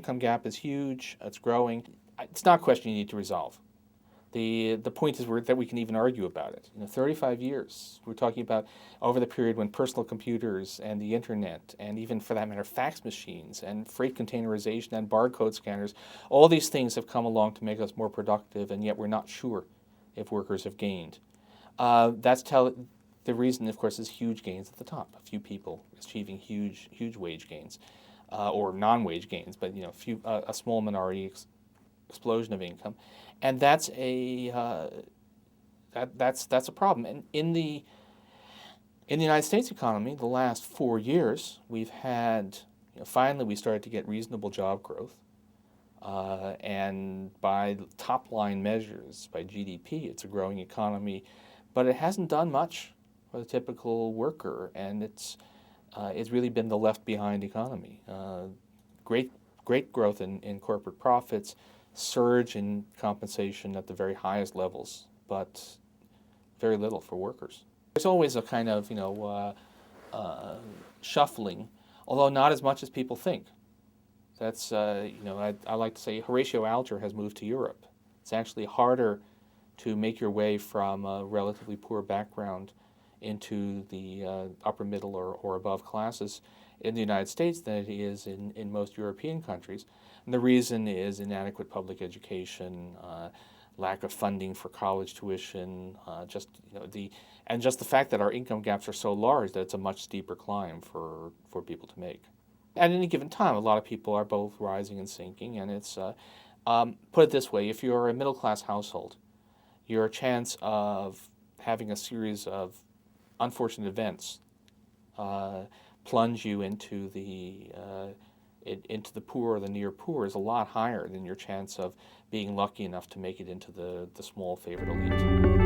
income gap is huge. It's growing. It's not a question you need to resolve. The point is that we can even argue about it. 35 years. We're talking about over the period when personal computers and the internet, and even for that matter, fax machines and freight containerization and barcode scanners, all these things have come along to make us more productive, and yet we're not sure if workers have gained. The reason, of course, is huge gains at the top. A few people achieving huge wage gains, or non-wage gains, but a small minority explosion of income, and that's a problem. And in the United States economy, the last 4 years, we've had finally we started to get reasonable job growth, and by top line measures, by GDP, it's a growing economy, but it hasn't done much for the typical worker, and it's really been the left behind economy. Great growth in corporate profits, surge in compensation at the very highest levels, but very little for workers. There's always a kind of shuffling, although not as much as people think. That's I like to say Horatio Alger has moved to Europe. It's actually harder to make your way from a relatively poor background into the upper middle or above classes in the United States than it is in most European countries. And the reason is inadequate public education, lack of funding for college tuition, just the fact that our income gaps are so large that it's a much steeper climb for people to make. At any given time, a lot of people are both rising and sinking, and it's put it this way: if you're a middle class household, your chance of having a series of unfortunate events plunge you into the poor or the near poor is a lot higher than your chance of being lucky enough to make it into the small favored elite.